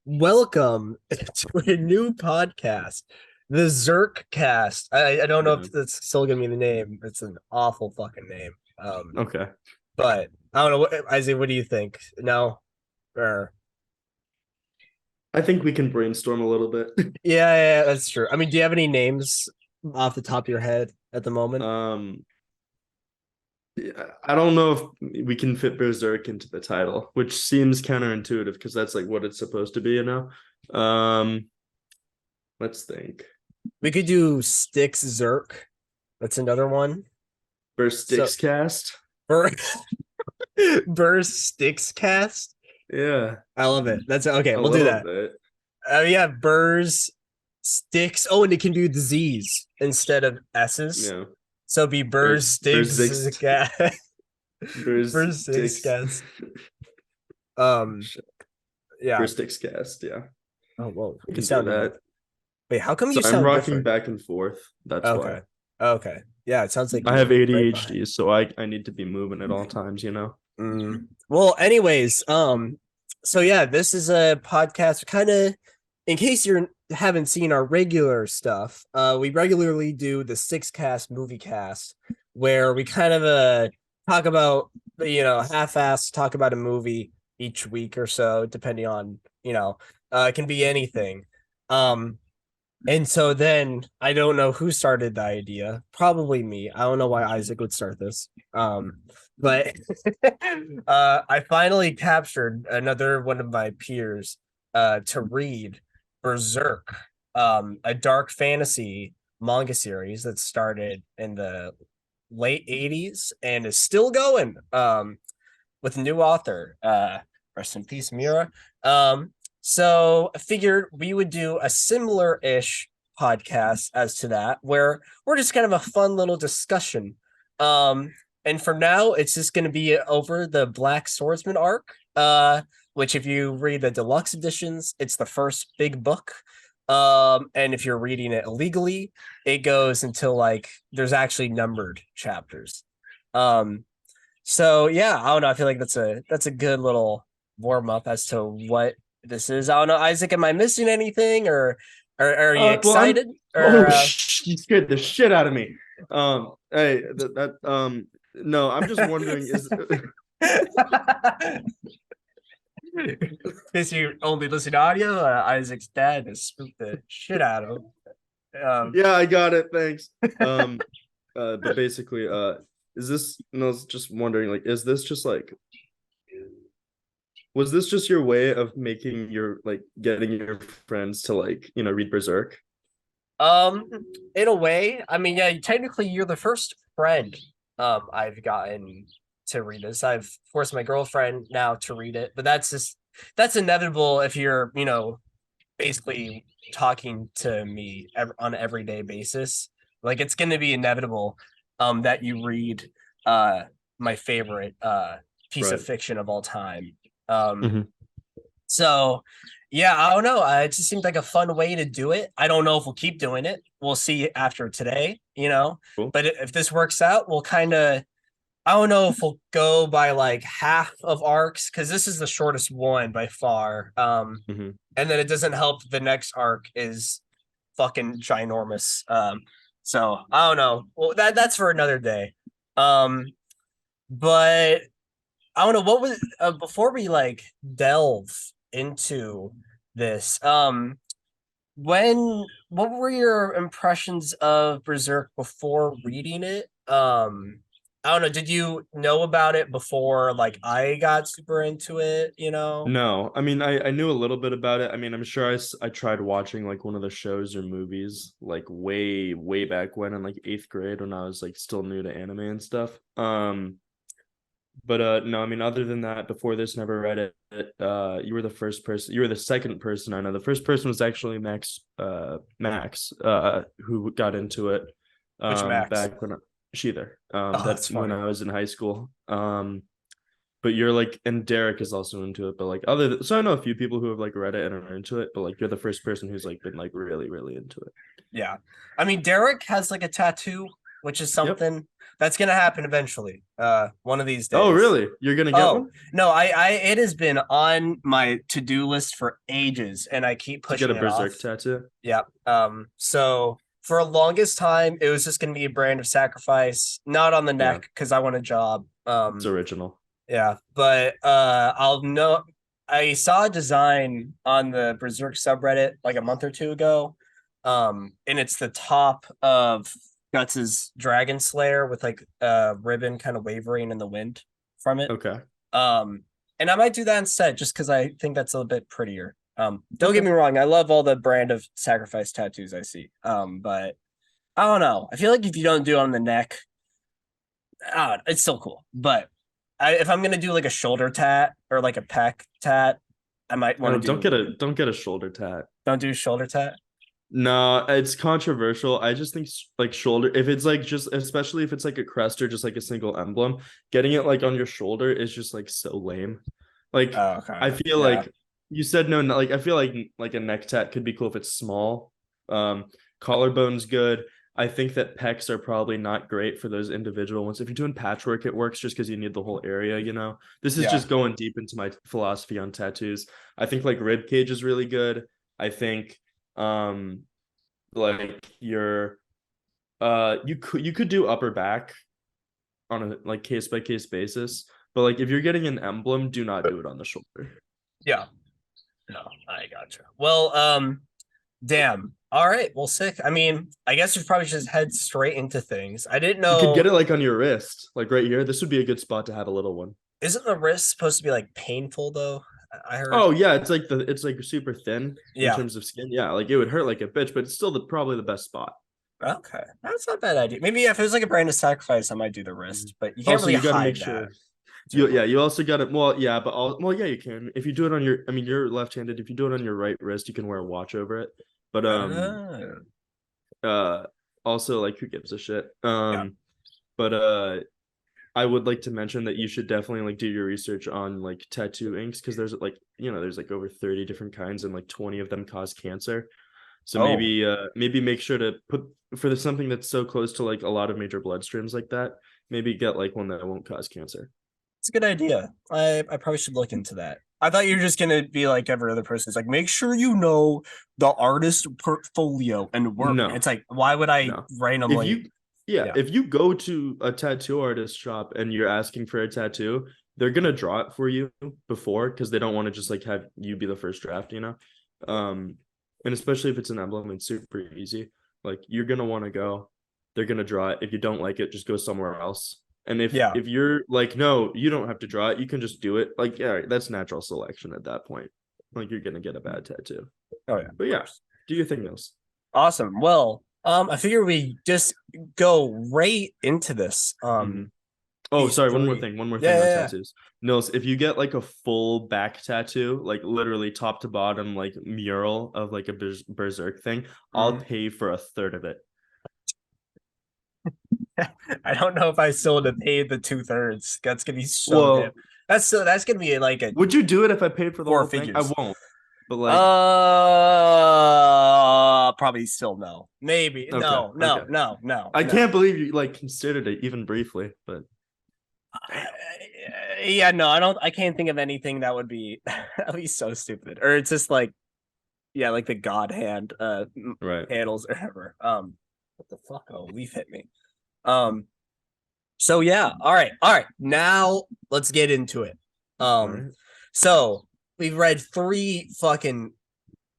Welcome to a new podcast, the Berztickcast. I don't know Yeah. if that's still gonna be the name. It's an awful fucking name. Okay. But I don't know. Isaac, what do you think? No, or I think we can brainstorm a little bit. yeah, that's true. I mean, do you have any names off the top of your head at the moment? Um, I don't know if we can fit Berserk into the title, which seems counterintuitive because that's like what it's supposed to be. Um, let's think. We could do Sticks Zerk. That's another one. So Berztickzcast. Bur Berztickzcast. Yeah, I love it. That's okay. a We'll do little that. bit. Yeah, Burrs sticks. Oh, and it can do the Z's instead of S's. Yeah. So it'd be Burrs sticks. Berztickz. Burrs sticks Berztickz. cats. Um, yeah. Berztickzcast. Yeah, Oh, whoa. we You can do sound that. wait, how come So you I'm sound rocking different? back and forth. That's why. Okay. Okay. Yeah, it sounds like I have you're right behind. ADHD, so I need to be moving at all times. Well, anyways, so yeah, this is a podcast kind of in case you haven't seen our regular stuff, we regularly do the six cast movie cast where we kind of talk about half-ass talk about a movie each week or so, depending on it can be anything. Um, and so then I don't know who started the idea. Probably me. I don't know why Isaac would start this. But I finally captured another one of my peers to read Berserk, a dark fantasy manga series that started in the late 80s and is still going with a new author. Rest in peace, Mira. So I figured we would do a similar-ish podcast as to that, where we're just kind of a fun little discussion. And for now, it's just going to be over the Black Swordsman arc, which if you read the deluxe editions, it's the first big book. And if you're reading it illegally, it goes until like there's actually numbered chapters. Um, so yeah, I don't know. I feel like that's a good little warm up as to what this is. I don't know, Isaac. Am I missing anything, or are you Well, I'm. excited? Oh, Or you scared the shit out of me. Hey, no, I'm just wondering. Is Because you only listen to audio, Isaac's dad has spooked the shit out of him. yeah, I got it. Thanks. But basically, is this? No, I was just wondering. Like, is this just like? Was this just your way of making your like getting your friends to like read Berserk? Um, in a way, I mean, yeah, technically you're the first friend I've gotten to read this. I've forced my girlfriend now to read it, but that's inevitable if you're, basically talking to me on an everyday basis. Like it's going to be inevitable that you read my favorite piece of Right. fiction of all time. Um Mhm. so yeah, I don't know. It just seemed like a fun way to do it. I don't know if we'll keep doing it. We'll see after today. Cool. But if this works out, we'll kind of, I don't know if we'll go by like half of arcs because this is the shortest one by far. Mhm. And then it doesn't help the next arc is fucking ginormous. So I don't know. Well, that's for another day. But I don't know what was before we like delve into this. When what were your impressions of Berserk before reading it? I don't know. Did you know about it before like I got super into it? No, I mean, I knew a little bit about it. I mean, I'm sure I tried watching like one of the shows or movies like way, way back when in like eighth grade when I was like still new to anime and stuff. But no, I mean, other than that, before this, never read it. You were the first person. You were the second person I know. The first person was actually Max, who got into it, Which Max? back when she there, Oh, that that's when funny. I was in high school. But you're like, and Derek is also into it. But like, so I know a few people who have like read it and are into it. But like, you're the first person who's like been like really, really into it. Yeah. I mean, Derek has like a tattoo which is Yep. something that's gonna happen eventually. One of these Oh, days. really? You're gonna get Oh one no, it has been on my to-do list for ages, and I keep to get pushing a it off. Berserk tattoo? Yeah. So for the longest time, it was just gonna be a brand of sacrifice, not on the Yeah, neck because I want a job. it's original. Yeah, but I'll know. I saw a design on the Berserk subreddit like a month or two ago, and it's the top of Guts's Dragon Slayer with like a ribbon kind of wavering in the wind from it. Okay. Um, and I might do that instead, just because I think that's a little bit prettier. Don't get Okay. me wrong, I love all the brand of sacrifice tattoos I see. But I don't know. I feel like if you don't do it on the neck, it's still cool. But if I'm gonna do like a shoulder tat or like a pec tat, I might want Oh, to do. don't get a shoulder tat. Don't do shoulder tat. No, it's controversial. I just think like shoulder, if it's like just, especially if it's like a crest or just like a single emblem, getting it like on your shoulder is just like so lame. Like Oh, okay. I feel Yeah. like you said no, like I feel like a neck tat could be cool if it's small. Collarbone's good. I think that pecs are probably not great for those individual ones. If you're doing patchwork, it works just because you need the whole area, you know. This is Yeah. just going deep into my philosophy on tattoos. I think like rib cage is really good. I think like your you could do upper back on a like case by case basis, but like if you're getting an emblem, do not do it on the shoulder. Yeah. No, I gotcha. Well, damn. All right. Well, sick. I mean, I guess we probably just head straight into things. I didn't You could get know. it like on your wrist, like right here. This would be a good spot to have a little one. Isn't the wrist supposed to be like painful though? I heard. Oh yeah, it's like super thin in Yeah. terms of skin. Yeah, like it would hurt like a bitch, but it's still probably the best spot. Okay. That's not a bad idea. Maybe if it was like a brand of sacrifice, I might do the Mhm. wrist, but you can't Also, really you got to make hide that sure too. you also got to well, yeah, but yeah, you can. If you do it on your I mean, you're left-handed. If you do it on your right wrist, you can wear a watch over it. But Uh, uh also like who gives a shit? yeah. But I would like to mention that you should definitely like do your research on like tattoo inks because there's like there's like over 30 different kinds and like 20 of them cause cancer. So Oh, maybe make sure to put for something that's so close to like a lot of major bloodstreams like that, maybe get like one that won't cause cancer. it's a good idea. I probably should look into that. I thought you were just gonna be like every other person. It's like make sure you know the artist portfolio and work. No, It's like why would I no. If randomly? you yeah, Yeah. if you go to a tattoo artist shop and you're asking for a tattoo, they're gonna draw it for you before because they don't want to just like have you be the first draft, you know. And especially if it's an emblem, it's super easy. Like you're gonna want to go, they're gonna draw it. If you don't like it, just go somewhere else. And Yeah. if you're like, no, you don't have to draw it, you can just do it. Like, yeah, that's natural selection at that point. Like you're gonna get a bad tattoo. Oh yeah. But Of yeah, course. do your thing, Nils. Awesome. Well, I figure we just go right into this. Mhm. Oh, These sorry, three. one more Yeah, thing yeah, on yeah. tattoos. Nils, if you get like a full back tattoo, like literally top to bottom, like mural of like a berserk thing, I'll Mhm. pay for a third of it. I don't know if I still would have paid the 2/3. That's gonna be so damn. Well, That's gonna be like a would you do it if I paid for the four whole thing? I figures. won't. But like, Probably still no. Maybe okay, no, okay. no, no, no, I no. can't believe you like considered it even briefly, but Uh, damn. yeah, no, I don't. I can't think of anything that would be at least so stupid. Or it's just like yeah, like the God hand Right. handles or whatever. What the fuck? Oh, leaf hit me. Um, so yeah, all right. Now let's get into it. All Um, right. so we've read three fucking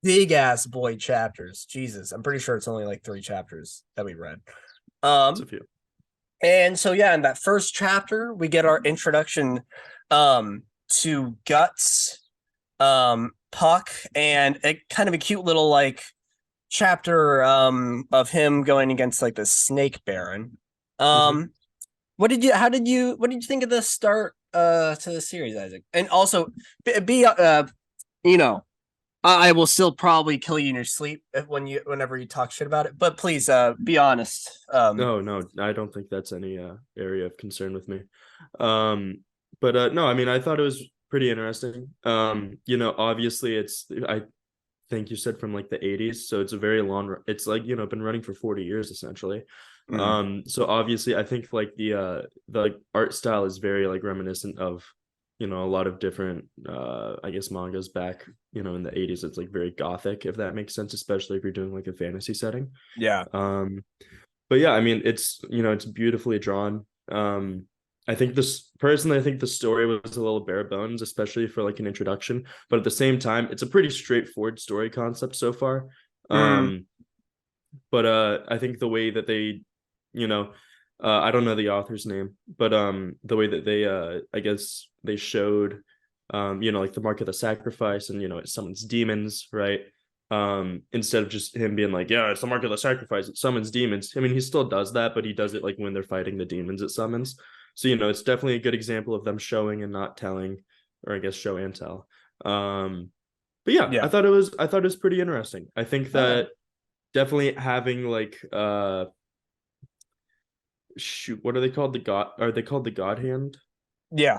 big ass boy chapters. Jesus, I'm pretty sure it's only like three chapters that we read. It's a Um, few. and so yeah, in that first chapter, we get our introduction to Guts, Puck, and a kind of a cute little like chapter of him going against like the Snake Baron. Mhm. Um, what did you think of the start to the series, Isaac? And also be you know, I will still probably kill you in your sleep whenever you talk shit about it. But please be honest. No, no, I don't think that's any area of concern with me. But no, I mean, I thought it was pretty interesting. Obviously, I think you said from like the 80s, so it's a very long. It's like been running for 40 years essentially. Mm. So obviously, I think like the like, art style is very like reminiscent of a lot of different I guess mangas back in the 80s. It's like very gothic, if that makes sense, especially if you're doing like a fantasy setting. Yeah. But yeah, I mean, it's beautifully drawn. I think this personally, I think the story was a little bare bones, especially for like an introduction. But at the same time, it's a pretty straightforward story concept so far. Mm. But I think the way that they, you know, I don't know the author's name, but the way that they, I guess they showed, like the mark of the sacrifice, and it summons demons, right? Instead of just him being like, yeah, it's the mark of the sacrifice, it summons demons. I mean, he still does that, but he does it like when they're fighting the demons it summons. So it's definitely a good example of them showing and not telling, or I guess show and tell. But yeah, Yeah. I thought it was pretty interesting. I think that definitely having like shoot, what are they called? Are they called the God Hand? Yeah.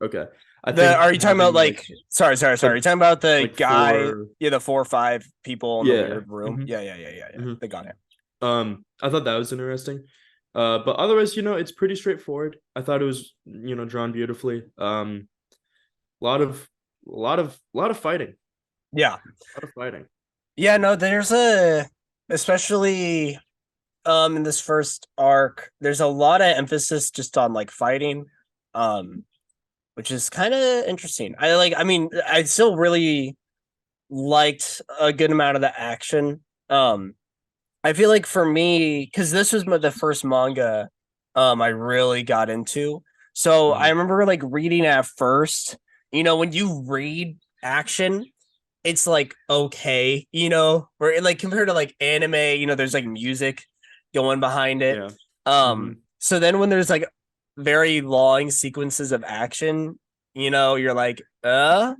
Okay. I The think Are you talking about having like sorry. Are like you talking about the like guy, four. yeah, the 4 or 5 people in the Yeah. weird room? Hmm. Yeah. Hmm. They got it. I thought that was interesting. But otherwise, it's pretty straightforward. I thought it was, drawn beautifully. A lot of lot of fighting. Yeah. A lot of fighting. Yeah, no, there's especially in this first arc, there's a lot of emphasis just on like fighting. Um which is kind of interesting. I mean, I still really liked a good amount of the action. I feel like for me, because this was the first manga I really got into. So I Hmm. remember like reading at first, when you read action, it's like okay, where like compared to like anime, there's like music going behind it. Yeah. Hmm. So then when there's like very long sequences of action, you're like, but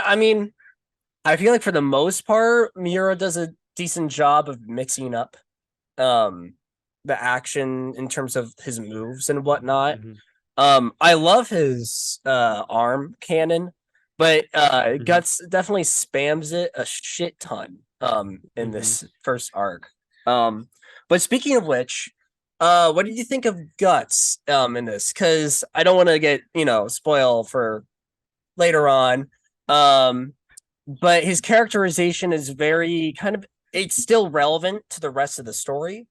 I mean, I feel like for the most part, Miura does a decent job of mixing up um the action in terms of his moves and whatnot. Hmm. I love his arm cannon, but Hmm. Guts definitely spams it a shit ton in Hmm. this first arc. Um but speaking of which, what did you think of Guts in this? Because I don't want to get, spoil for later on. Um but his characterization is very kind of, it's still relevant to the rest of the story,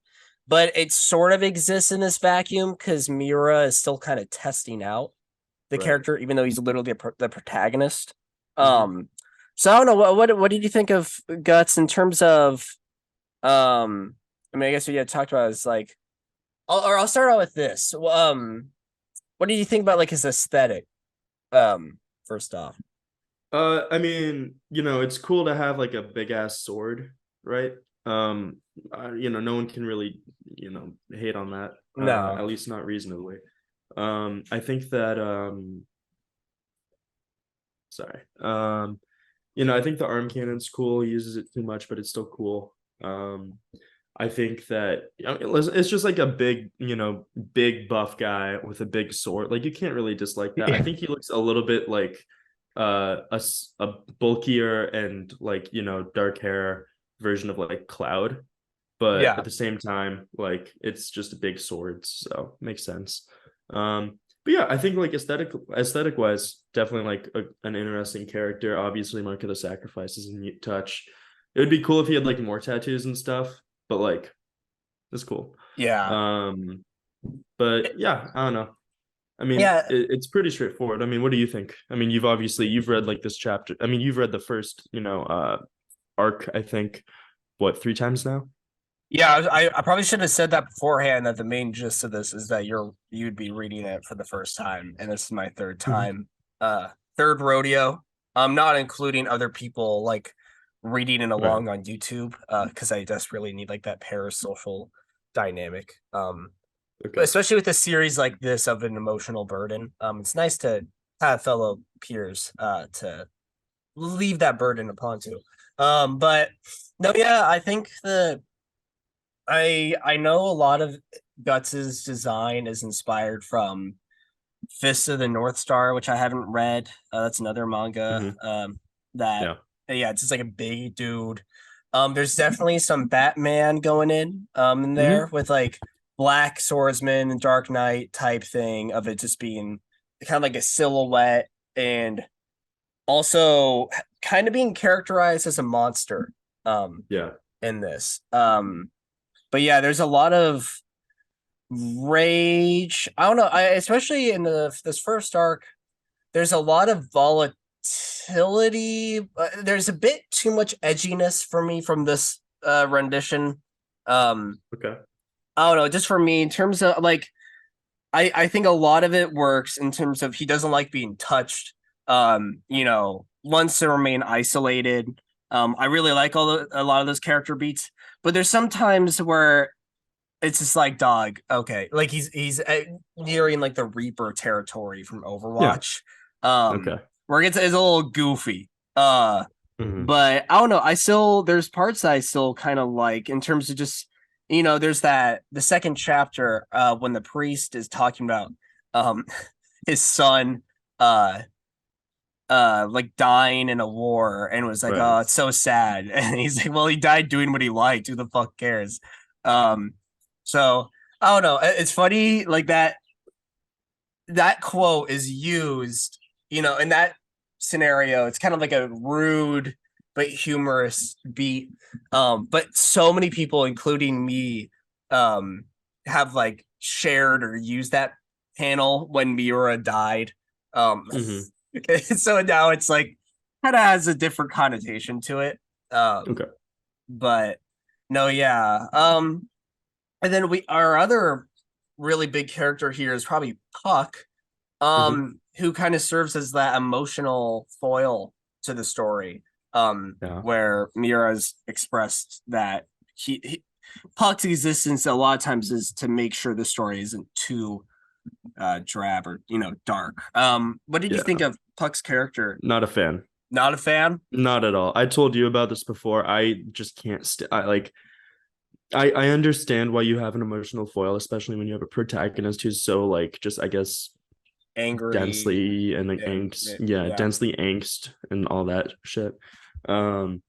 but it sort of exists in this vacuum because Miura is still kind of testing out the Right. character, even though he's literally the protagonist. Hmm. Um, so I don't know what did you think of Guts in terms of I mean, I guess what you had talked about is like, I'll start out with this. What do you think about like his aesthetic? First off, I mean, it's cool to have like a big ass sword, right? No one can really, hate on that. no, At least not reasonably. I think that sorry. I think the arm cannon's cool. He uses it too much, but it's still cool. I think that it's just like a big, big buff guy with a big sword. Like you can't really dislike that. I think he looks a little bit like a bulkier and like dark hair version of like Cloud, but yeah, at the same time like it's just a big sword, so makes sense. But yeah, I think like aesthetic wise, definitely like an interesting character. Obviously, Mark of the Sacrifice is a neat touch. It would be cool if he had like more tattoos and stuff, but like it's cool. yeah, Um, but yeah, I don't know. I mean, yeah. it's pretty straightforward. I mean, what do you think? I mean, you've read like this chapter. I mean, you've read the first, arc, I think, what, 3 times now? Yeah, I probably should have said that beforehand. That the main gist of this is that you'd be reading it for the first time, and this is my third Mhm. time, third rodeo. I'm not including other people like reading it Right. along on YouTube, because I just really need like that parasocial dynamic. Okay. Especially with a series like this of an emotional burden. It's nice to have fellow peers, to leave that burden upon to. But no, yeah, I think I know a lot of Guts's design is inspired from Fist of the North Star, which I haven't read. That's another manga Hmm. that Yeah. Yeah, it's just like a big dude. There's definitely some Batman going in there Hmm. with like Black Swordsman and Dark Knight type thing of it just being kind of like a silhouette and also kind of being characterized as a monster Yeah. in this. But yeah, there's a lot of rage. I don't know, I especially in this first arc, there's a lot of volatility. There's a bit too much edginess for me from this rendition. Um, Okay. I don't know, just for me in terms of like I think a lot of it works in terms of he doesn't like being touched. Wants to remain isolated. I really like a lot of those character beats, but there's sometimes where it's just like dog, okay, like he's nearing like the Reaper territory from Yeah. Overwatch, Okay. where it's a little goofy. Hmm. But I don't know. I still there's parts that I still kind of like in terms of just there's that the second chapter when the priest is talking about um his son uh like dying in a war and was like, Right. oh, it's so sad. And he's like, well, he died doing what he liked. Who the fuck cares? Um, so I don't know. It's funny like that quote is used, in that scenario. It's kind of like a rude but humorous beat. But so many people, including me, um, have like shared or used that panel when Miura died. Um, Hmm. so now it's like kind of has a different connotation to it. Um, Okay. but no, yeah. And then our other really big character here is probably Puck, Hmm. who kind of serves as that emotional foil to the story. Yeah. Where Mira's expressed that he Puck's existence a lot of times is to make sure the story isn't too drab or dark. What did you think Yeah. of Puck's character? Not a fan. Not a fan. Not at all. I told you about this before. I just can't I like I understand why you have an emotional foil, especially when you have a protagonist who's so like just I guess Angry densely and like and angst, yeah, yeah. densely angst and all that shit. Um,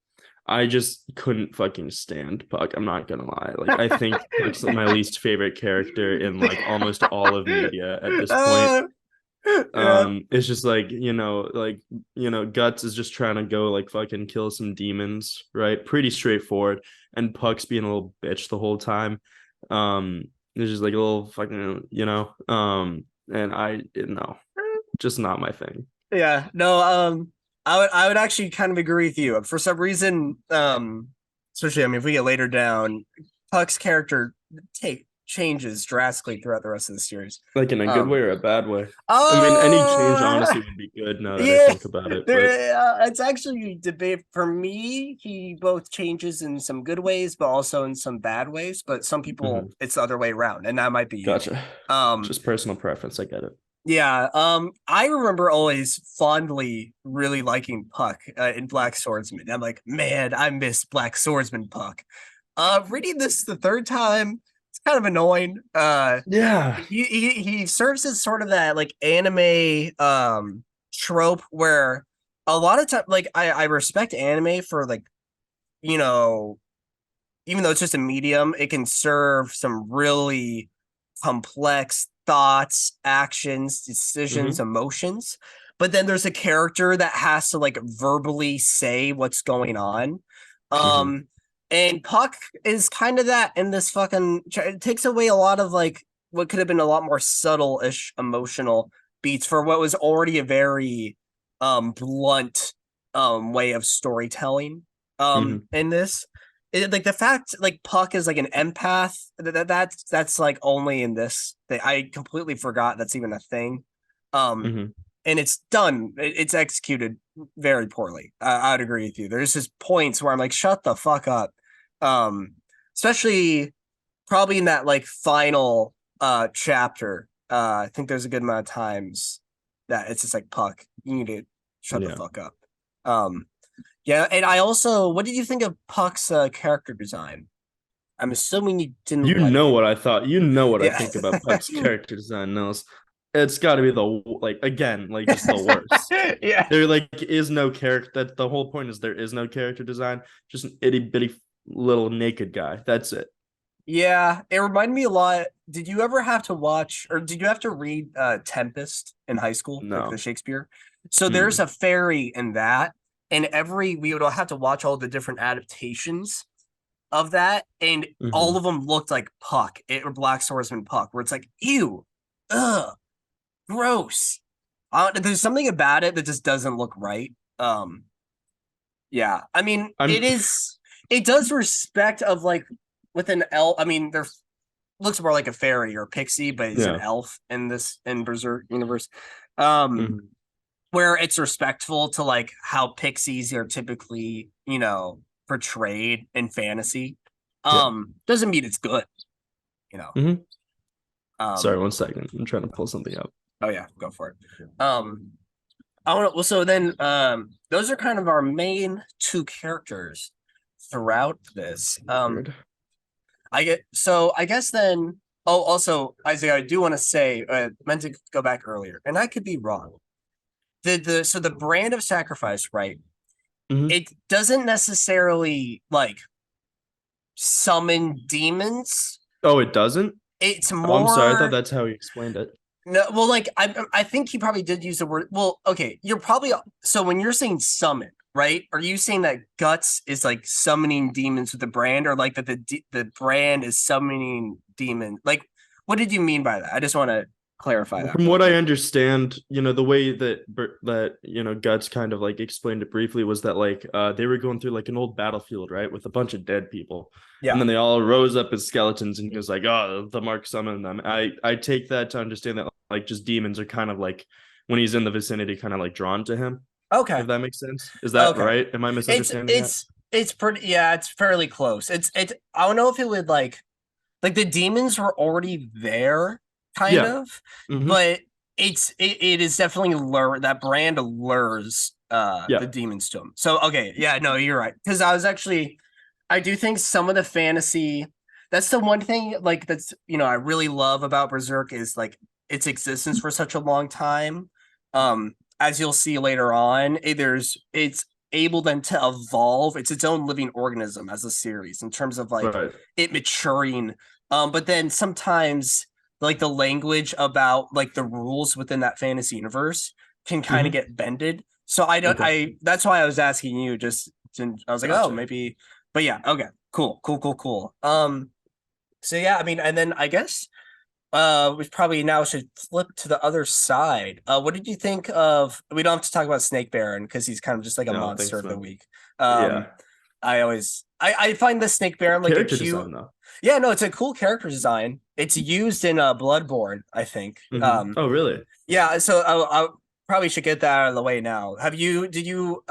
I just couldn't fucking stand Puck. I'm not gonna lie. Like I think Puck's my least favorite character in like almost all of media at this point. uh, yeah. It's just like Guts is just trying to go like fucking kill some demons, right? Pretty straightforward. And Puck's being a little bitch the whole time. Um, it's just like a little fucking, and I no, just not my thing. Yeah, no, I would actually kind of agree with you. For some reason, especially I mean if we get later down, Puck's character take changes drastically throughout the rest of the series. Like in a good way Um or a bad way. I mean, any change oh honestly would be good now that I yeah, think about it. But it's actually debate for me. He both changes in some good ways, but also in some bad ways. But some people, mhm, it's the other way around, and that might be you. gotcha. Um, Just personal preference. I get it. yeah, I remember always fondly really liking Puck in Black Swordsman. I'm like, man, I miss Black Swordsman Puck. Reading this the third time, it's kind of annoying. Yeah. He serves as sort of that like anime trope where a lot of time like I respect anime for like you know even though it's just a medium, it can serve some really complex thoughts, actions, decisions, Hmm. emotions. But then there's a character that has to like verbally say what's going on. Hmm. Um, and Puck is kind of that in this fucking. It takes away a lot of like what could have been a lot more subtle ish emotional beats for what was already a very blunt way of storytelling Hmm. in this like the fact like Puck is like an empath that's like only in this that I completely forgot that's even a thing. Um, Hmm. and it's done. It's executed very poorly. I'd agree with you. There's just points where I'm like, shut the fuck up. Um, especially probably in that like final chapter. I think there's a good amount of times that it's just like Puck, you need to shut the Yeah. fuck up. Um, yeah, and I also, what did you think of Puck's character design? I'm assuming you didn't You like know it. what I thought. You know what I Yeah. think about Puck's character design, Nils. it's got to be the like again like just the worst. Yeah. There like is no character. That the whole point is there is no character design. Just an itty bitty little naked guy. That's it. Yeah, it reminded me a lot. Did you ever have to watch or did you have to read Tempest in high school, like the No. Shakespeare? So there's Mm. a fairy in that, and every we would have to watch all the different adaptations of that, and all Hmm. of them looked like Puck, or Black Swordsman Puck, where it's like, ew, ugh, gross. There's something about it that just doesn't look right. Yeah, I mean, I'm it does respect of like with an elf. I mean, there looks more like a fairy or a pixie, but he's an yeah. elf in this in Berserk universe. Um, Hmm. where it's respectful to like how pixies are typically, portrayed in fantasy. Yeah. Doesn't mean it's good, you know. Hmm. Sorry, Um, 1 second. I'm trying to pull something up. oh yeah, go for it. Um, I want to. Well, so then, those are kind of our main two characters throughout this. Weird. I guess then. Oh, also, Isaiah, I do want to say, meant to go back earlier, and I could be wrong. The brand of sacrifice, right? Hmm. It doesn't necessarily like summon demons. Oh, it doesn't. It's Oh, I'm sorry. I thought more that's how he explained it. no. Well, like I think he probably did use the word. Well, okay, you're probably so when you're saying summon, right? Are you saying that guts is like summoning demons with the brand, or like that the brand is summoning demon? Like, what did you mean by that? I just want to clarify that From really what I quick. understand, the way that Guts kind of like explained it briefly was that like they were going through like an old battlefield, right, with a bunch of dead people, and Yeah. then they all rose up as skeletons, and he was like, "Oh, the mark summoned them." I take that to understand that like just demons are kind of like when he's in the vicinity, kind of like drawn to him. Okay. If that makes sense, is that Okay. right? Am I It's misunderstanding that? it's it's pretty. Yeah, it's fairly close. It's. I don't know if it would like the demons were already there, kind Yeah. of, Hmm. but it is definitely lure that brand lures the Yeah. demons to him. So okay, yeah, no, you're right. Because I do think some of the fantasy that's the one thing like that's I really love about Berserk is like its existence for such a long time. As you'll see later on, it's able then to evolve. It's its own living organism as a series in terms of like Right. it maturing. But then sometimes like the language about like the rules within that fantasy universe can kind of Hmm. get bended. So I don't Okay. I that's why I was asking you I was like, oh, Gotcha. maybe, but yeah, okay, cool. So yeah, I mean, and then I guess we probably now should flip to the other side. What did you think of? We don't have to talk about Snake Baron because he's kind of just like a No, monster thanks, of the man. week. Um, Yeah. I find the Snake Baron like a Character cute. design though. Yeah, no, it's a cool character design. It's used in Bloodborne, I think. Hmm. Oh, really? Yeah, so I probably should get that out of the way now. Did you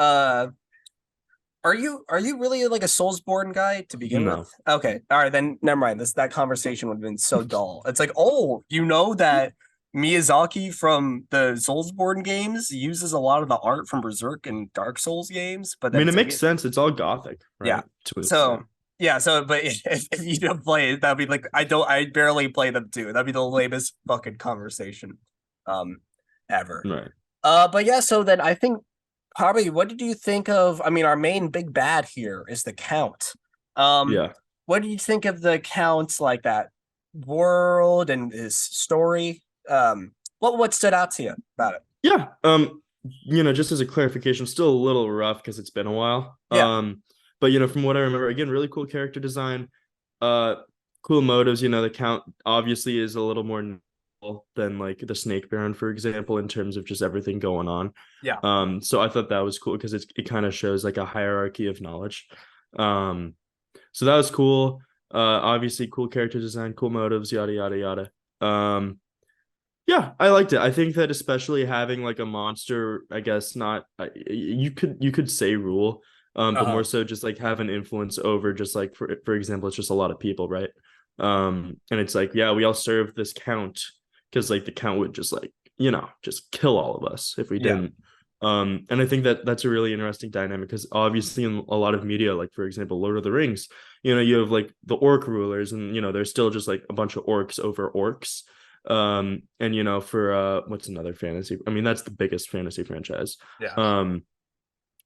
are you really like a Soulsborne guy to begin with? No. Okay. All right, then never mind. That conversation would have been so dull. It's like, oh, you know that Miyazaki from the Soulsborne games uses a lot of the art from Berserk and Dark Souls games, but I then mean, it it's like makes sense. It's all gothic, yeah. right? To an So extent. yeah, so but if you don't play it, that'd be like I barely play them too. That'd be the lamest fucking conversation um ever. Right. But yeah, so then I think probably what did you think of? I mean, our main big bad here is the Count. Um, Yeah. what did you think of the Count's like that world and his story? What stood out to you about it? Yeah. Just as a clarification, still a little rough because it's been a while. Yeah. But from what I remember, again, really cool character design. Uh, cool motives. The Count obviously is a little more noble than like the Snake Baron, for example, in terms of just everything going on. Yeah. So I thought that was cool because it kind of shows like a hierarchy of knowledge. Um, so that was cool. Obviously cool character design, cool motives, yada yada yada. Yeah, I liked it. I think that especially having like a monster, I guess not you could say rule, but Uh-huh. more so just like have an influence over just like for example, it's just a lot of people, right? And it's like, yeah, we all serve this count because like the count would just like, just kill all of us if we Yeah. didn't. And I think that that's a really interesting dynamic because obviously in a lot of media, like for example, Lord of the Rings, you have like the orc rulers, and there's still just like a bunch of orcs over orcs. And for what's another fantasy? I mean, that's the biggest fantasy franchise. Yeah.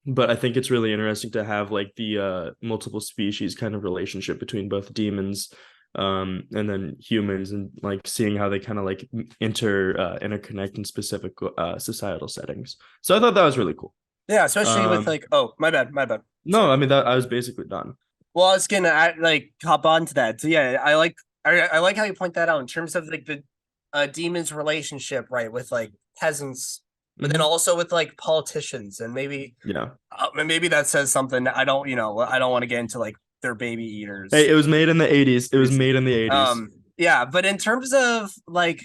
But I think it's really interesting to have like the multiple species kind of relationship between both demons and then humans, and like seeing how they kind of like interconnect in specific societal settings. So I thought that was really cool. Yeah, especially with Um, like, oh, my bad, my bad. no, Sorry. I mean that I was basically done. Well, I was gonna like hop on to that. So yeah, I like how you point that out in terms of like the demon's relationship, right, with like peasants, but then Hmm. also with like politicians, and Yeah. maybe that says something. I don't want to get into like their baby eaters. Hey, it was made in the 80s. It was made in the 80s. Yeah, but in terms of like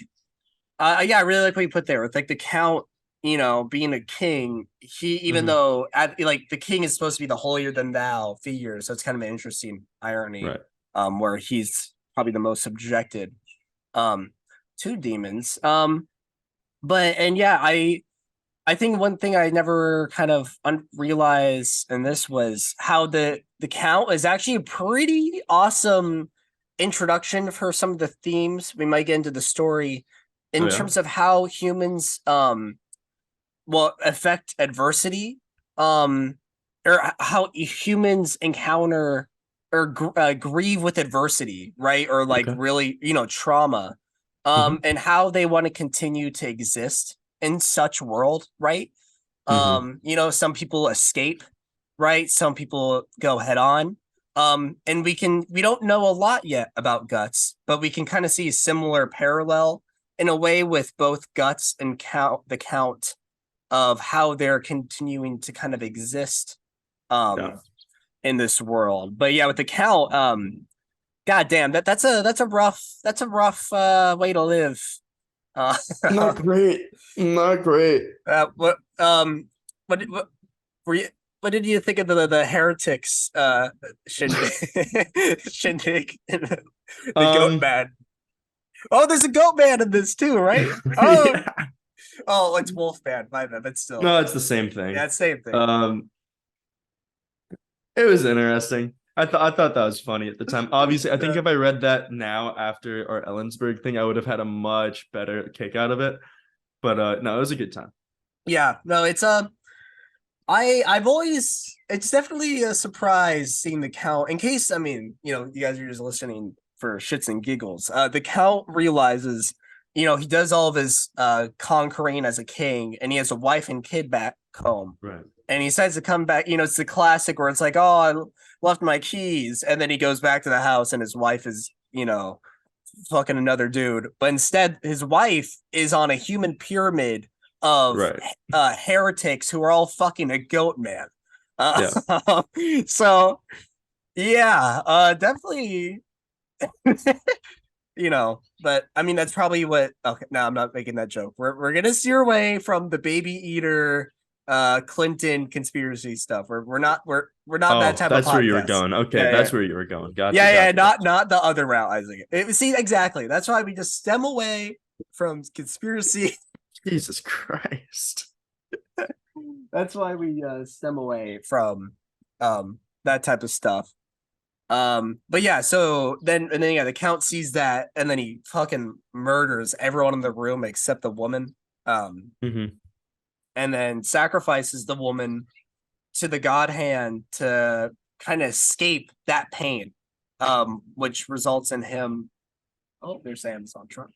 yeah, I really like what you put there with like the count, being a king. He even Hmm. though like the king is supposed to be the holier than thou figure, so it's kind of an interesting irony, Right. where he's probably the most subjected, um, to demons. But and yeah, I think one thing I never kind of realized in this was how the count is actually a pretty awesome introduction for some of the themes we might get into the story Oh in yeah. terms of how humans will affect adversity, or how humans encounter or grieve with adversity, right, or like Okay. really trauma, Hmm. and how they want to continue to exist in such world, right? Hmm. Some people escape, right? Some people go head on. And we don't know a lot yet about Guts, but we can kind of see a similar parallel in a way with both Guts and the Count of how they're continuing to kind of exist Yeah. in this world. But yeah, with the Count, god damn, that's a rough way to live. Uh, Not great. Not great. what were you what did you think of the heretics shindig shindig the goat Um, man? Oh, there's a goat man in this too, right? Oh, yeah. oh, it's wolf man, my bad, but still, No, it's the same yeah, thing. same thing. Um, it was interesting. I thought that was funny at the time. Obviously, I think Uh, if I read that now after our Ellensburg thing, I would have had a much better kick out of it. But no, it was a good time. yeah, no, I've always it's definitely a surprise seeing the Count. In case, I mean, you guys are just listening for shits and giggles. The Count realizes, he does all of his conquering as a king, and he has a wife and kid back home. Right. And he decides to come back. It's the classic where it's like, oh, I left my keys, and then he goes back to the house, and his wife is, fucking another dude. But instead, his wife is on a human pyramid of Right. heretics who are all fucking a goat man. Yeah. Uh, so yeah, definitely, But I mean, that's probably what. Okay, no, I'm not making that joke. We're gonna steer away from the baby eater, Clinton conspiracy stuff. We're not that Oh, type of that's where you were podcast. going. Okay, Yeah, yeah. that's where you were going. Gotcha. Yeah, yeah, Gotcha. Gotcha. not the other route, Isaac. See, exactly. That's why we just stem away from conspiracy. Jesus Christ. That's why we stem away from that type of stuff. But yeah, so then yeah, the Count sees that, and then he fucking murders everyone in the room except the woman. Um, Hmm. and then sacrifices the woman to the god hand to kind of escape that pain. Which results in him. Oh, there's Amazon truck.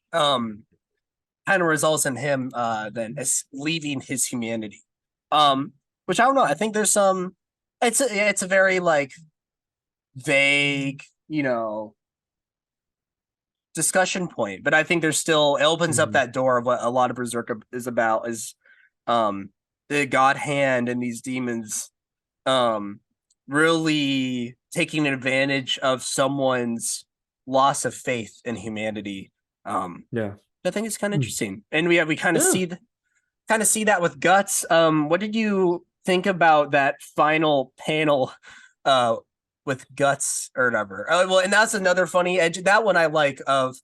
Kind of results in him then leaving his humanity. Which I don't know. I think there's some. It's a very like vague, discussion point, but I think there's still it opens up Hmm. that door of what a lot of Berserk is about is um the god hand and these demons um really taking advantage of someone's loss of faith in humanity. Um Yeah. I think it's kind of Hmm. interesting. And we kind of Yeah. see that with Guts. What did you think about that final panel uh with Guts or whatever? Well, and that's another funny edge. That one I like of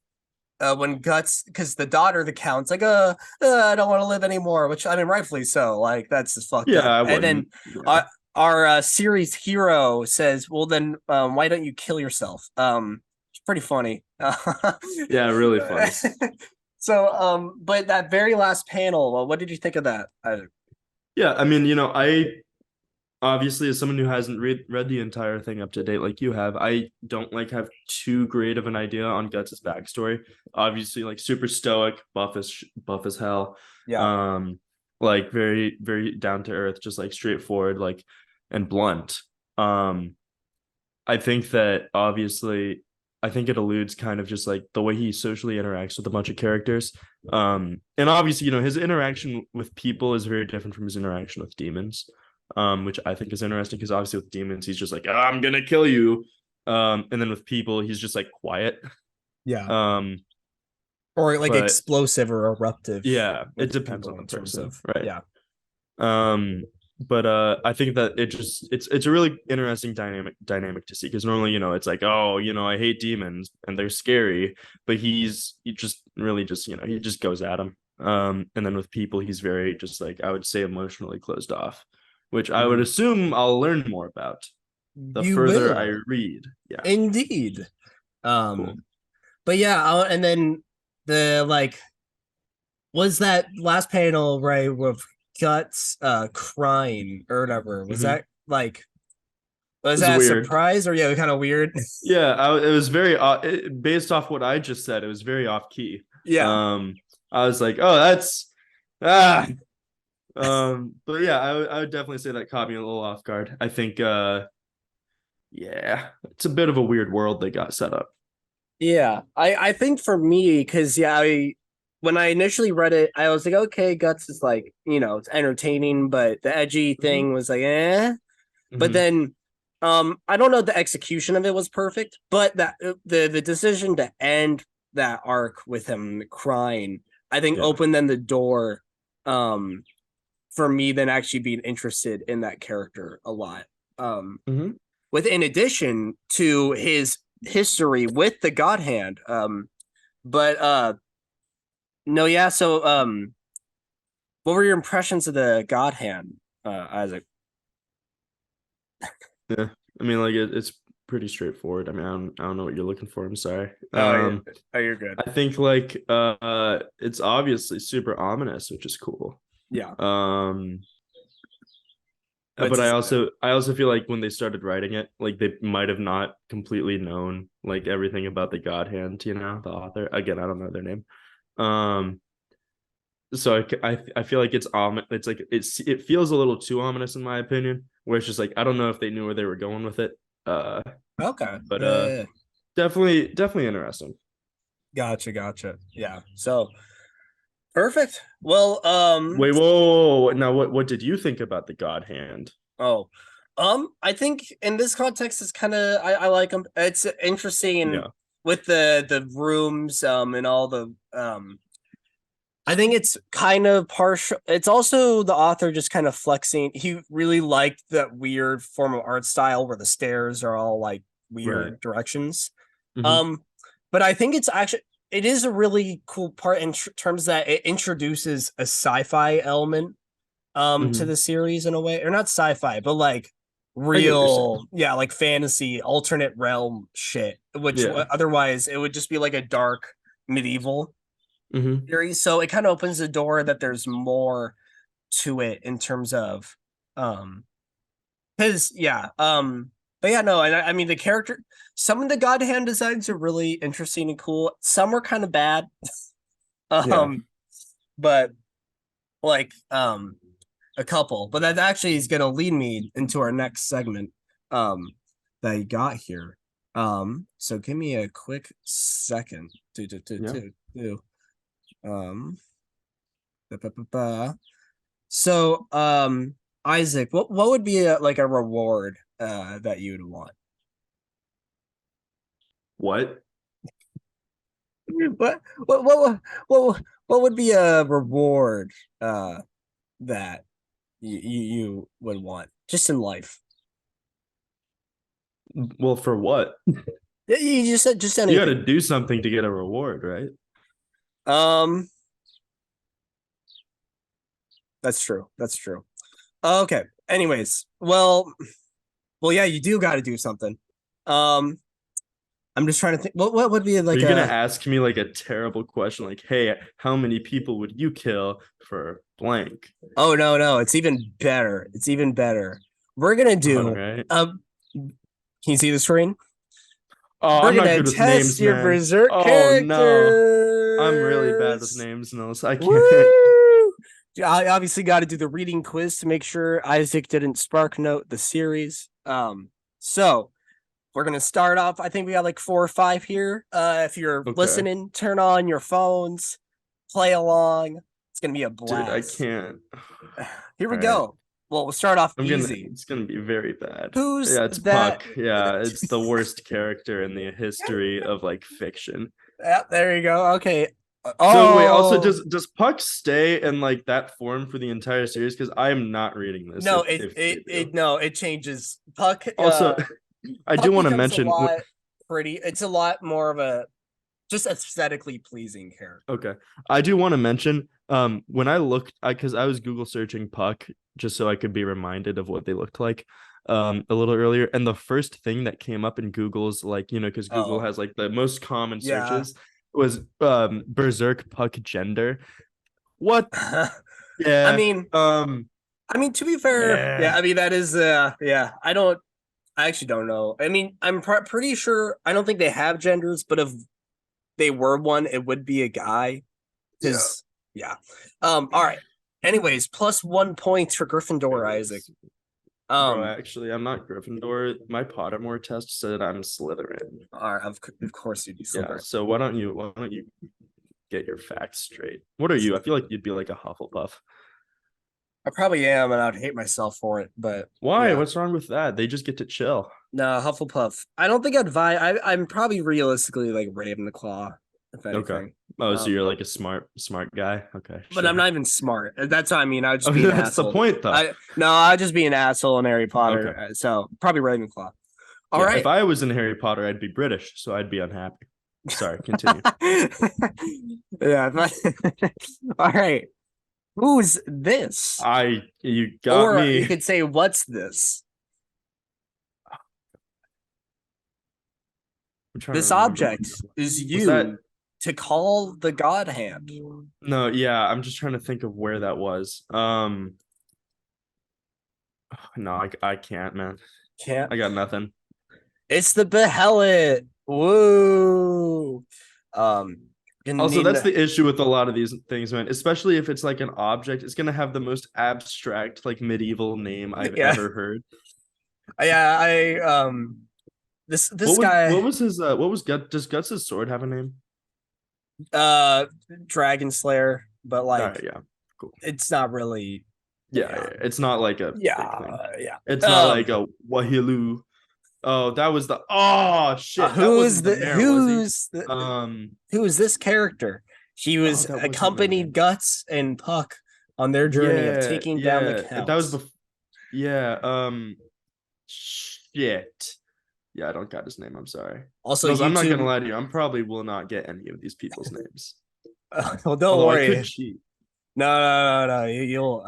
when Guts, because the daughter, the Count's like, I don't want to live anymore, which I mean, rightfully so. Like, that's just fucked Yeah, up. I And wouldn't. then Yeah. our series hero says, well, then why don't you kill yourself? It's pretty funny. Yeah, really funny. But that very last panel, what did you think of that? Yeah, I mean, I obviously as someone who hasn't read the entire thing up to date like you have, I don't like have too great of an idea on Guts' backstory. Obviously, like super stoic, buff as hell. Yeah. Um, like very, very down to earth, just like straightforward, like and blunt. Um, I think that obviously I think it alludes kind of just like the way he socially interacts with a bunch of characters. And obviously, his interaction with people is very different from his interaction with demons, which I think is interesting because obviously with demons, he's just like, I'm gonna kill you. And then with people, he's just like quiet. Yeah. Um, Or like but explosive or eruptive yeah, it with depends on people the in terms person, of, right? yeah. Um, but I think that it's a really interesting dynamic to see because normally it's like, oh, I hate demons and they're scary, but he just really just he just goes at them. And then with people he's very just like I would say emotionally closed off, which I would Mhm. assume I'll learn more about the You further I will. read. Yeah, Indeed. cool. But yeah, and then the like was that last panel right with Guts crying or whatever. Was Mm-hmm. that like was It was that a weird. surprise or yeah, kind of weird? Yeah, it was very based off what I just said. It was very off key. Yeah. Um, I was like, oh, that's ah. But yeah, I would definitely say that caught me a little off guard. I think, yeah, it's a bit of a weird world they got set up. Yeah. I think for me, because yeah, when I initially read it, I was like, okay, Guts is like, it's entertaining, but the edgy Mm-hmm. thing was like, eh. But Mm-hmm. then I don't know the execution of it was perfect, but that the decision to end that arc with him crying, I think Yeah. opened then the door um for me then actually being interested in that character a lot. Um Mm-hmm. with in addition to his history with the God Hand. But no, yeah, so what were your impressions of the God Hand, Isaac? Yeah. I mean, like it's pretty straightforward. I mean, I don't know what you're looking for. I'm sorry. Oh, yeah. Oh, you're good. I think like it's obviously super ominous, which is cool. Yeah. Um, But but I also feel like when they started writing it, like they might have not completely known like everything about the God Hand, the author. Again, I don't know their name. Um, so I feel like it's like it feels a little too ominous in my opinion, where it's just like I don't know if they knew where they were going with it. Uh, okay. but Yeah. definitely interesting. Gotcha. Yeah. So perfect. Well, Wait, whoa. Now what did you think about the God Hand? oh, I think in this context, it's kind of I like them. It's interesting Yeah. with the rooms, and all the I think it's kind of partial. It's also the author just kind of flexing. He really liked that weird form of art style where the stairs are all like Right. weird directions. Mm-hmm. Um, but I think it is a really cool part in terms that it introduces a sci-fi element to Mm-hmm. the series in a way, or not sci-fi, but like I get what you're saying. real, yeah, like fantasy alternate realm shit, which Yeah. otherwise it would just be like a dark medieval Mm-hmm. series. So it kind of opens the door that there's more to it in terms of um because yeah, but yeah, no, and I mean the character, some of the God Hand designs are really interesting and cool. Some are kind of bad. Yeah. um but like a couple, but that actually is going to lead me into our next segment that you got here. So give me a quick second. Yeah. Do. Um, ba, ba, ba, ba. So Isaac, what would be like a reward that you would want? What? What what what what would be a reward that you would want just in life? Well, for what? Yeah, you just said just You got to anything. do something to get a reward, right? Um, that's true. That's true. Okay. Anyways, well, yeah, you do got to do something. Um, I'm just trying to think. What would be Are like you gonna a? ask me like a terrible question, like, "Hey, how many people would you kill for blank?" Oh no, it's even better. It's even better. We're gonna All do. right. Can you see the screen? Oh, We're I'm not gonna good with test names, your man. Berserk Oh no, I'm really bad with characters. names, Nils. I can't. Woo! I obviously got to do the reading quiz to make sure Isaac didn't spark note the series. So we're gonna start off. I think we got like 4 or 5 here. If you're Okay, listening, turn on your phones, play along. It's gonna be a dude, I blast. can't. Here we All right. go. Well, we'll start off I'm gonna easy. it's gonna be very bad. Who's Yeah, it's that? Puck. Yeah, it's the worst character in the history of like fiction. Yeah, there you go. Okay. So wait, also Oh does Puck stay in like that form for the entire series? Because I am not reading this no, if they do. it changes. Puck Also, I do Puck want to becomes a mention lot pretty. It's a lot more of a just aesthetically pleasing character. okay. I do want to mention when I looked because I was Google searching Puck just so I could be reminded of what they looked like a little earlier, and the first thing that came up in Google's like, because Google Oh has like the most common yeah. searches was Berserk Puck gender. What? I Yeah. mean, to be fair, yeah. Yeah. I mean that is yeah. I actually don't know. I mean, I'm pretty sure. I don't think they have genders, but if they were one, it would be a guy. Yeah. Because yeah. All right. Anyways, +1 point for Gryffindor, Isaac. Anyways, bro, Um. actually, I'm not Gryffindor. My Pottermore test said I'm Slytherin. All right. Of course you'd be Yeah. Slytherin. So why don't you get your facts straight? What are you? I feel like you'd be like a Hufflepuff. I probably am, and I'd hate myself for it. But Why? yeah. What's wrong with that? They just get to chill. No, Hufflepuff. I don't think I'd vie. I'm probably realistically like Ravenclaw, if Okay. anything. Oh, so you're like a smart guy. Okay, But I'm sure. not even smart. That's what I mean. I'd just be Okay, an that's the asshole. point, though. I'd just be an asshole in Harry Potter. Okay. So probably Ravenclaw. All Yeah, if right. I was in Harry Potter, I'd be British, so I'd be unhappy. Sorry, continue. Yeah. All right. Who's this? You got Or you me. could say, what's this? I'm trying to This remember. object is Was that used to call the god hand. no? Yeah, I'm just trying to think of where that was. No, I can't, man. Can't. I got nothing. It's the Behelit. Woo. Um, gonna Also, need that's the issue with a lot of these things, man. Especially if it's like an object, it's gonna have the most abstract, like medieval name I've yeah, ever heard. yeah. This What guy, was his what was Gut does Guts' sword have a name? uh, Dragon Slayer, but All like right, yeah, cool. it's not really. Yeah, it's not like a big thing. Yeah. It's not like a Wahilu. Oh, that was the shit. That wasn't the mayor, was he? Who is this character? He Oh, was that wasn't the mayor. accompanied Guts and Puck on their journey of Yeah, taking down the yeah. That was Counts. before. Yeah. Shit. Yeah, I don't got his name. I'm sorry. Also, No, I'm not gonna YouTube. lie to you. I'm probably will not get any of these people's names. Well, don't Although I could worry. cheat. No. You'll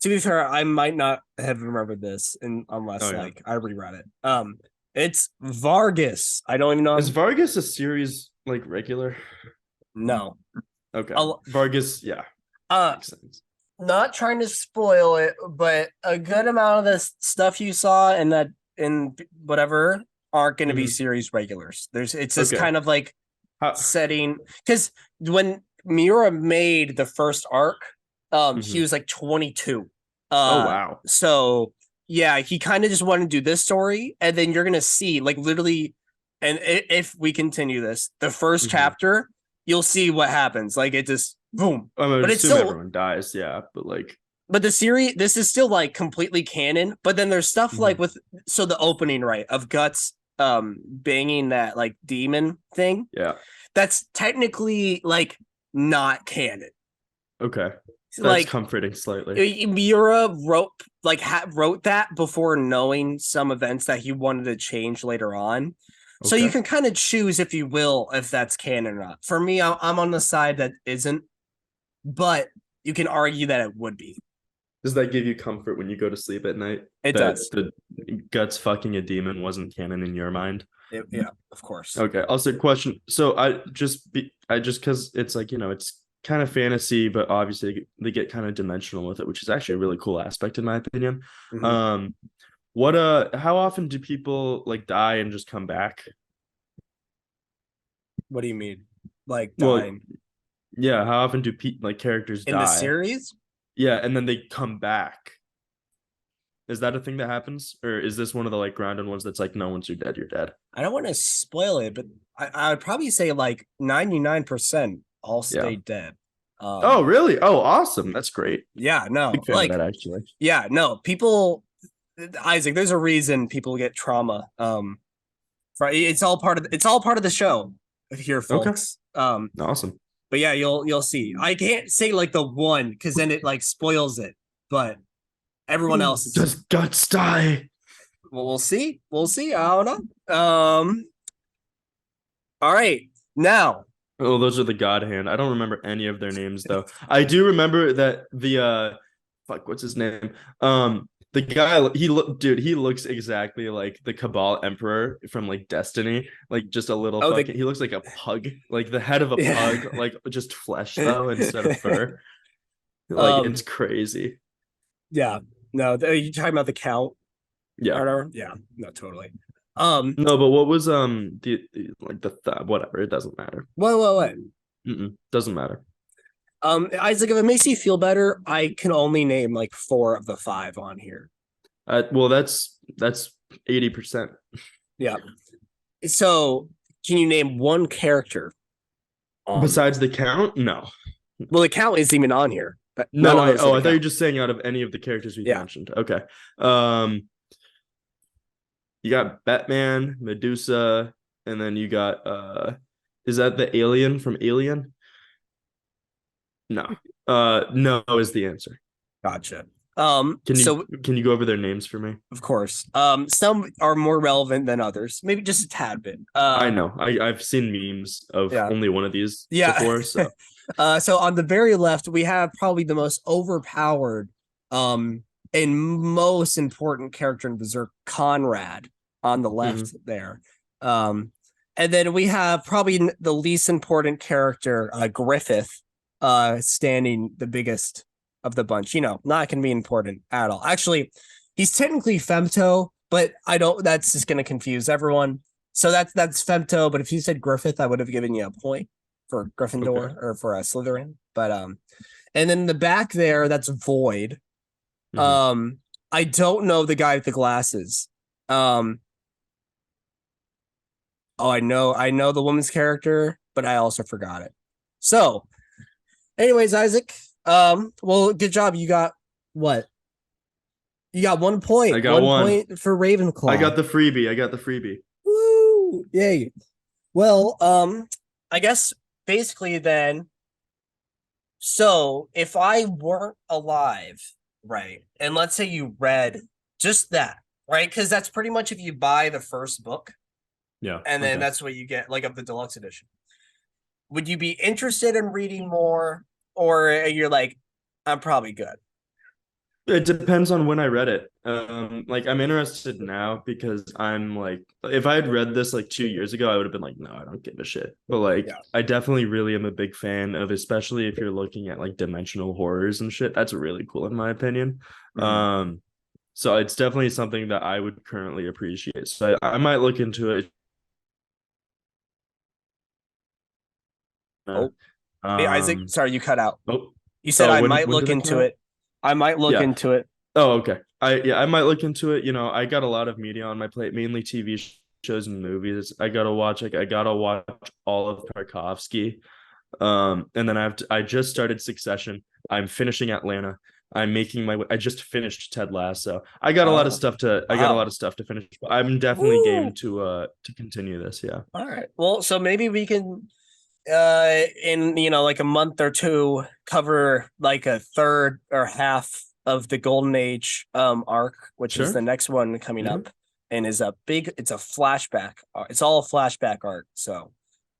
To be fair, I might not have remembered this, unless Oh yeah. like I reread it. It's Vargas. I don't even know. Is Vargas a series like regular? No. Okay. I'll- Vargas, yeah. Uh, Makes sense. Not trying to spoil it, but a good amount of the stuff you saw in whatever aren't going to be Mhm. series regulars. It's just Okay. kind of like How, setting because when Miura made the first arc, he Mhm. was like 22. Oh wow. So yeah, he kind of just wanted to do this story, and then you're gonna see like literally, and if we continue this, the 1st Mhm. chapter, you'll see what happens. Like it just boom. I would But it's assume still everyone dies, yeah, but like but the series, this is still like completely canon. But then there's stuff like Mhm. with the opening right of Guts banging that like demon thing. Yeah. That's technically like not canon. Okay. That's Like comforting slightly. Miura wrote that before knowing some events that he wanted to change later on. So you Okay. can kind of choose if you will if that's canon or not. For me, I'm on the side that isn't, but you can argue that it would be. Does that give you comfort when you go to sleep at night? It That does. the guts fucking a demon wasn't canon in your mind? Yeah, of course. Okay. Also, question. So I just because it's like, it's kind of fantasy, but obviously they get kind of dimensional with it, which is actually a really cool aspect in my opinion. Mhm. Um, how often do people like die and just come back? What do you mean? Like Well, dying yeah, how often do like characters in the die? series? Yeah, and then they come back. Is that a thing that happens, or is this one of the like grounded ones that's like, no, once you're dead, you're dead? I don't want to spoil it, but I would probably say like 99% all Yeah. stay dead. Oh, really? Oh, awesome. That's great. Yeah, no, Big fan of like, that actually. yeah, no, people, Isaac, there's a reason people get trauma. It's all part of the show here, Okay. folks. Awesome. But yeah, you'll see. I can't say like the one because then it like spoils it, but everyone else, Does guts die? well, we'll see. We'll see. I don't know. All right. Now, Oh, those are the God Hand. I don't remember any of their names though. I do remember that the fuck, what's his name? The guy he looks exactly like the Cabal Emperor from like Destiny. Like just a little oh, fucking he looks like a pug, like the head of a yeah. pug, like just flesh though instead of fur. Like it's um, crazy. yeah. No, you talking about the count or Yeah. whatever? Yeah, no, totally. Um, No, but what was like whatever, it doesn't matter. what? Doesn't matter. Isaac, if it makes you feel better, I can only name like four of the five on here. Well, that's 80%. Yeah. So, can you name one character on there? Besides the count, no. Well, the count isn't even on here. But none No, of those are I the thought you were count. just saying out of any of the characters we've Yeah. mentioned. Okay. You got Batman, Medusa, and then you got is that the alien from Alien? No. No is the answer. Gotcha. Can you So can you go over their names for me? of course, some are more relevant than others, maybe just a tad bit. I know. I've seen memes of Yeah. only one of these Yeah. before, so So on the very left, we have probably the most overpowered, um, and most important character in Berserk, Conrad, on the left there. Um, and then we have probably the least important character, Griffith, standing the biggest of the bunch. Not going to be important at all. Actually, he's technically femto, but I don't. That's just going to confuse everyone. So that's femto. But if you said Griffith, I would have given you a point for Gryffindor okay. or for Slytherin. But and then in the back there, that's Void. Mhm. I don't know the guy with the glasses. Um, oh, I know the woman's character, but I also forgot it. So, anyways, Isaac, well, good job. You got what? You got 1 point. I got One one. point for Ravenclaw. I got the freebie. Woo! Yay. Well, I guess basically then. So if I weren't alive, right, and let's say you read just that, right, because that's pretty much if you buy the first book, Yeah. and then Okay. that's what you get, like of the deluxe edition. Would you be interested in reading more, or you're like, I'm probably good? It depends on when I read it. Like I'm interested now because I'm like, if I had read this like 2 years ago, I would have been like, no, I don't give a shit. But like, Yeah. I definitely really am a big fan of, especially if you're looking at like dimensional horrors and shit. That's really cool in my opinion. Mhm. So it's definitely something that I would currently appreciate. So I might look into it. Uh, Oh, hey, Isaac, um, sorry, you cut out. oh, You said I might when look did I cut into out? it. I might look Yeah. into it. Oh, okay. I might look into it. I got a lot of media on my plate, mainly TV shows and movies. I gotta watch all of Tarkovsky. And then I just started Succession. I'm finishing Atlanta. I just finished Ted Lasso. Oh, I got a wow. lot of stuff to finish. But I'm definitely game Woo! to continue this. Yeah. All right. Well, so maybe we can in like a month or two cover like a third or half of the Golden Age arc, which is Sure. the next one coming Yeah. up, and it's a flashback. It's all a flashback arc. So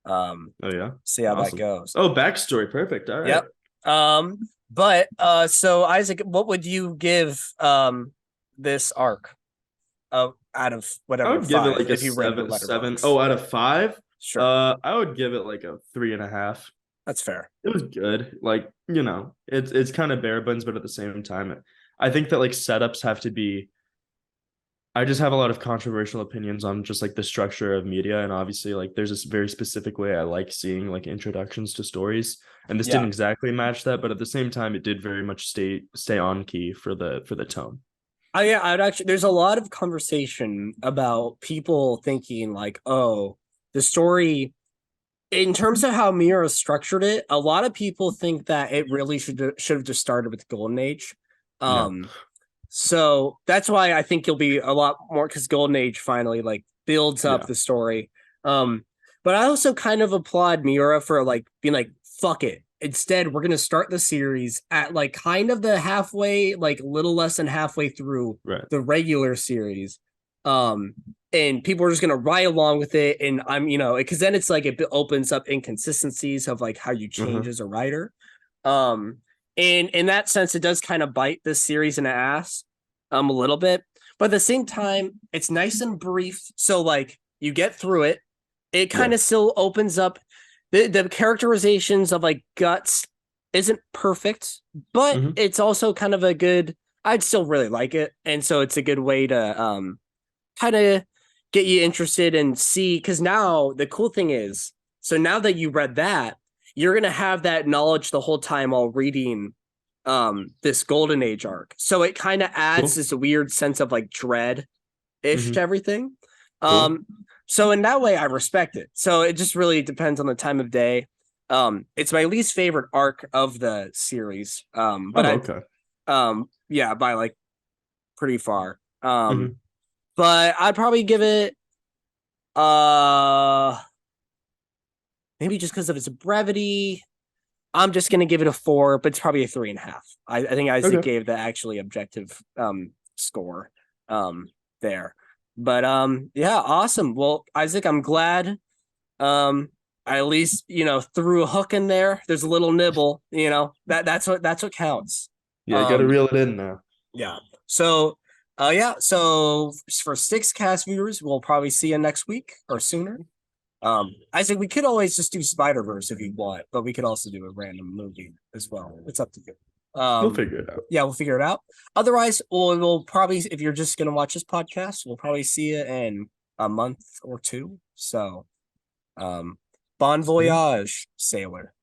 Oh yeah. see how that Awesome. goes. Oh, backstory. Perfect. All right. Yep. Um But so Isaac, what would you give this arc out of I whatever would give it five like a if you rank seven, seven. letterbox? Oh, out of five, Sure, I would give it like a 3.5. that's fair. It was good. Like, it's kind of bare bones, but at the same time, I think that like setups have to be. I just have a lot of controversial opinions on just like the structure of media, and obviously, like there's this very specific way I like seeing like introductions to stories, and this Yeah. didn't exactly match that, but at the same time, it did very much stay on key for the tone. Yeah, I'd actually. There's a lot of conversation about people thinking like, oh, the story in terms of how Mira structured it. A lot of people think that it really should have just started with Golden Age. Yeah. Um, so that's why I think you'll be a lot more because Golden Age finally like builds up Yeah. the story. Um, but I also kind of applaud Miura for like being like, fuck it. Instead, we're gonna start the series at like kind of the halfway, like little less than halfway through Right. the regular series. Um, and people are just gonna ride along with it. And I'm, because then it's like it opens up inconsistencies of like how you change Uh-huh. as a writer. Um, and in that sense, it does kind of bite this series in the ass a little bit. But at the same time, it's nice and brief. So like you get through it. It kind Yeah. of still opens up the characterizations of like Guts isn't perfect, but Hmm. it's also kind of a good I'd still really like it. And so it's a good way to kind of get you interested and see because now the cool thing is so now that you read that, you're gonna have that knowledge the whole time while reading this golden age arc. So it kind of adds Cool. this weird sense of like dread ish to Hmm. everything. Cool. Um, so in that way, I respect it. So it just really depends on the time of day. It's my least favorite arc of the series. But Oh, I, okay. yeah, by like pretty far. Hmm. But I'd probably give it, uh, maybe just because of its brevity. I'm just gonna give it a 4, but it's probably a 3.5. I think Isaac Okay. gave the actually objective score there. But yeah, awesome. Well, Isaac, I'm glad um I at least, threw a hook in there. There's a little nibble, that's what counts. Yeah, I gotta Um reel it in now. yeah. So yeah, so for Six Cast viewers, we'll probably see you next week or sooner. Isaac, we could always just do Spider-Verse if you want, but we could also do a random movie as well. It's up to you. We'll figure it out. Yeah, we'll figure it out. Otherwise, we'll probably, if you're just gonna watch this podcast, we'll probably see you in a month or two. So, um, bon Yeah. voyage, sailor.